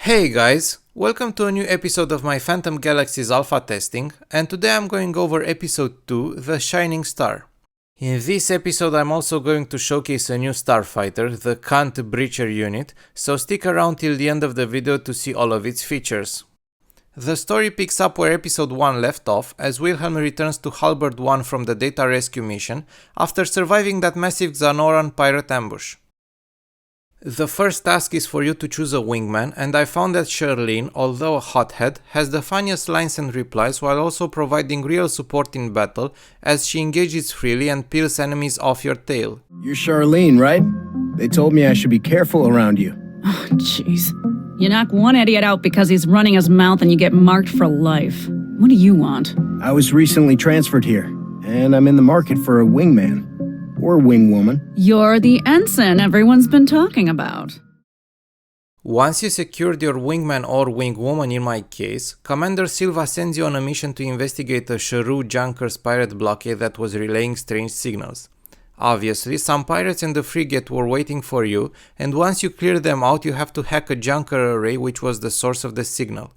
Hey guys, welcome to a new episode of my Phantom Galaxies alpha testing, and today I'm going over episode 2, The Shining Star. In this episode I'm also going to showcase a new starfighter, the Kant Breacher unit, so stick around till the end of the video to see all of its features. The story picks up where episode 1 left off, as Wilhelm returns to Halberd 1 from the data rescue mission after surviving that massive Xanoran pirate ambush. The first task is for you to choose a wingman, and I found that Charlene, although a hothead, has the funniest lines and replies while also providing real support in battle as she engages freely and peels enemies off your tail. You're Charlene, right? They told me I should be careful around you. Oh, jeez. You knock one idiot out because he's running his mouth and you get marked for life. What do you want? I was recently transferred here, and I'm in the market for a wingman. Or wingwoman. You're the ensign everyone's been talking about. Once you secured your wingman or wingwoman in my case, Commander Silva sends you on a mission to investigate a Chareux Junkers pirate blockade that was relaying strange signals. Obviously, some pirates and the frigate were waiting for you, and once you clear them out you have to hack a junker array which was the source of the signal.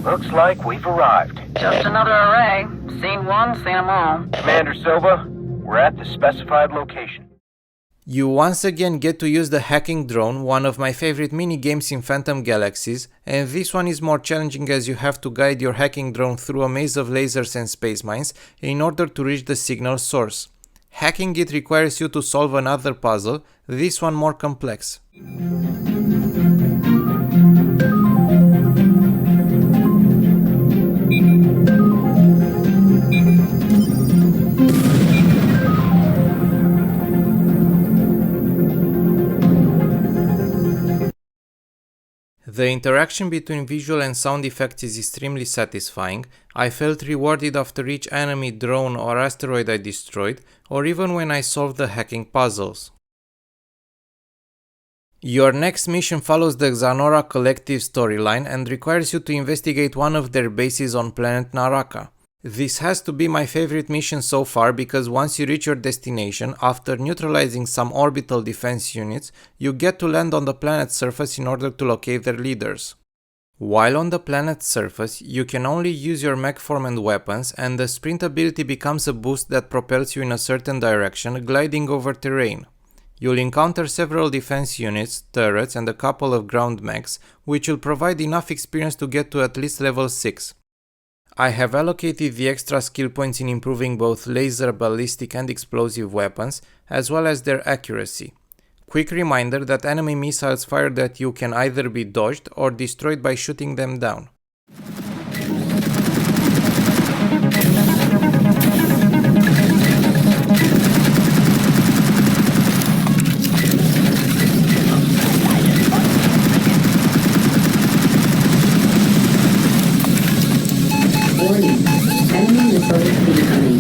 Looks like we've arrived. Just another array. Seen one, seen them all. Commander Silva, we're at the specified location. You once again get to use the hacking drone, one of my favorite mini games in Phantom Galaxies, and this one is more challenging as you have to guide your hacking drone through a maze of lasers and space mines in order to reach the signal source. Hacking it requires you to solve another puzzle, this one more complex. The interaction between visual and sound effects is extremely satisfying. I felt rewarded after each enemy, drone or asteroid I destroyed, or even when I solved the hacking puzzles. Your next mission follows the Xanorra Collective storyline and requires you to investigate one of their bases on planet Naraka. This has to be my favorite mission so far because once you reach your destination, after neutralizing some orbital defense units, you get to land on the planet's surface in order to locate their leaders. While on the planet's surface, you can only use your mech form and weapons, and the sprint ability becomes a boost that propels you in a certain direction, gliding over terrain. You'll encounter several defense units, turrets and a couple of ground mechs, which will provide enough experience to get to at least level 6. I have allocated the extra skill points in improving both laser, ballistic and explosive weapons, as well as their accuracy. Quick reminder that enemy missiles fired at you can either be dodged or destroyed by shooting them down. Warning. Enemy missiles incoming.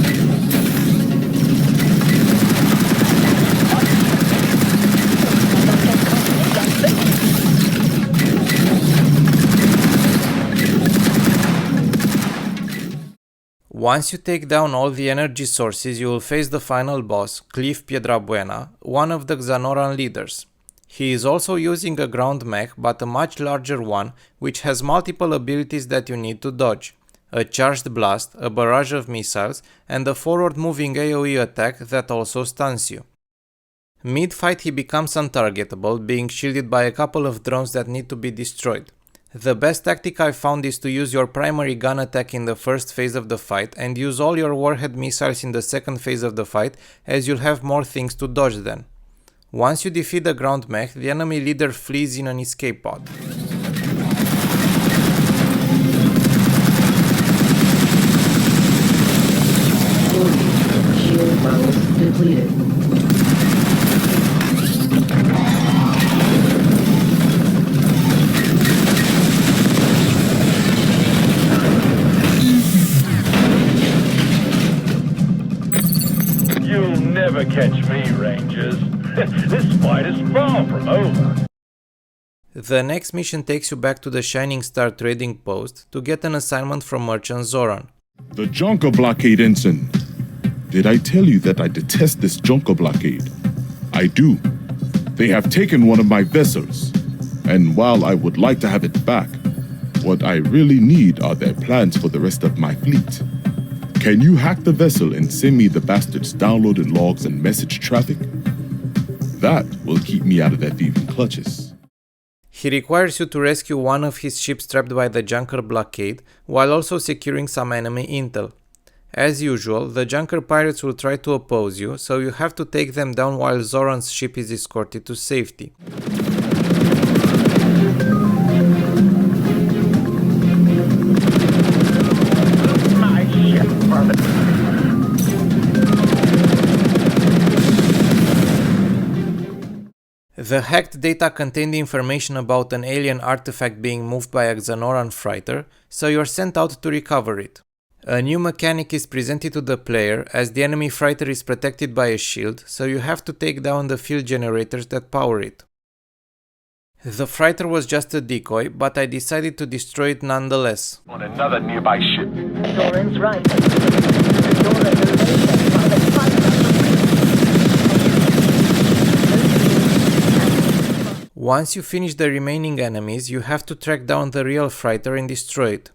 Once you take down all the energy sources, you will face the final boss, Cliff Piedrabuena, one of the Xanoran leaders. He is also using a ground mech, but a much larger one, which has multiple abilities that you need to dodge. A charged blast, a barrage of missiles, and a forward-moving AoE attack that also stuns you. Mid-fight he becomes untargetable, being shielded by a couple of drones that need to be destroyed. The best tactic I found is to use your primary gun attack in the first phase of the fight and use all your warhead missiles in the second phase of the fight, as you'll have more things to dodge then. Once you defeat the ground mech, the enemy leader flees in an escape pod. Shield bubbles depleted. You'll never catch me, Rangers. This fight is far from over. The next mission takes you back to the Shining Star trading post to get an assignment from Merchant Zoron. The Junker blockade ensign. Did I tell you that I detest this Junker blockade? I do. They have taken one of my vessels, and while I would like to have it back, what I really need are their plans for the rest of my fleet. Can you hack the vessel and send me the bastards' downloaded logs and message traffic? That will keep me out of their thieving clutches. He requires you to rescue one of his ships trapped by the Junker blockade, while also securing some enemy intel. As usual, the Junker pirates will try to oppose you, so you have to take them down while Zoron's ship is escorted to safety. The hacked data contained information about an alien artifact being moved by a Xanoran fighter, so you're sent out to recover it. A new mechanic is presented to the player as the enemy fighter is protected by a shield, so you have to take down the field generators that power it. The fighter was just a decoy, but I decided to destroy it nonetheless. On another nearby ship. Zoran's right. Xanorra Collective while the fighter. Once you finish the remaining enemies, you have to track down the real fighter and destroy it.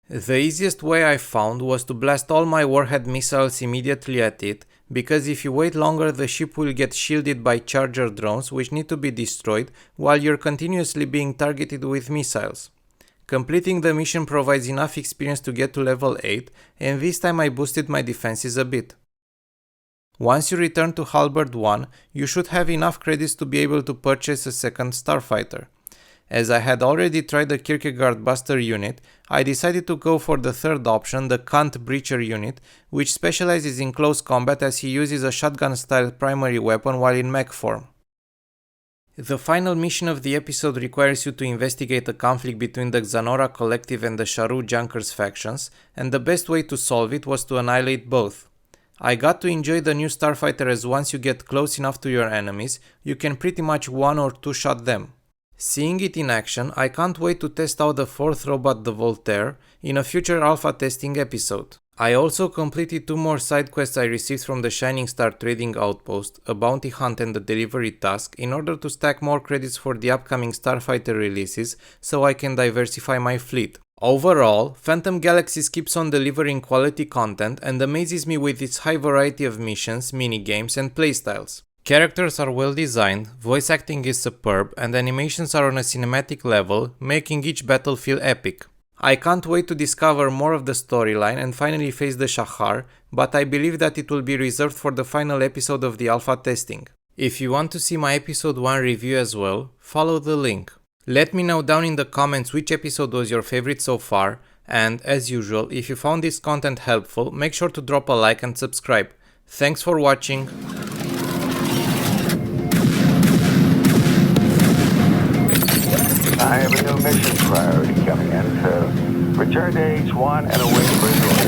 The easiest way I found was to blast all my warhead missiles immediately at it, because if you wait longer the ship will get shielded by charger drones which need to be destroyed while you're continuously being targeted with missiles. Completing the mission provides enough experience to get to level 8, and this time I boosted my defenses a bit. Once you return to Halberd 1, you should have enough credits to be able to purchase a second starfighter. As I had already tried the Kierkegaard Buster unit, I decided to go for the third option, the Kant Breacher unit, which specializes in close combat as he uses a shotgun-style primary weapon while in mech form. The final mission of the episode requires you to investigate a conflict between the Xanorra Collective and the Chareux Junkers factions, and the best way to solve it was to annihilate both. I got to enjoy the new starfighter as once you get close enough to your enemies, you can pretty much one or two shot them. Seeing it in action, I can't wait to test out the fourth robot, the Voltaire, in a future alpha testing episode. I also completed 2 more side quests I received from the Shining Star Trading Outpost, a bounty hunt and a delivery task, in order to stack more credits for the upcoming starfighter releases so I can diversify my fleet. Overall, Phantom Galaxies keeps on delivering quality content and amazes me with its high variety of missions, minigames and playstyles. Characters are well designed, voice acting is superb, and animations are on a cinematic level, making each battle feel epic. I can't wait to discover more of the storyline and finally face the Shahar, but I believe that it will be reserved for the final episode of the alpha testing. If you want to see my episode 1 review as well, follow the link. Let me know down in the comments which episode was your favorite so far, and as usual, if you found this content helpful, make sure to drop a like and subscribe. Thanks for watching. I have a new mission priority coming in, so return to H1 and await further orders.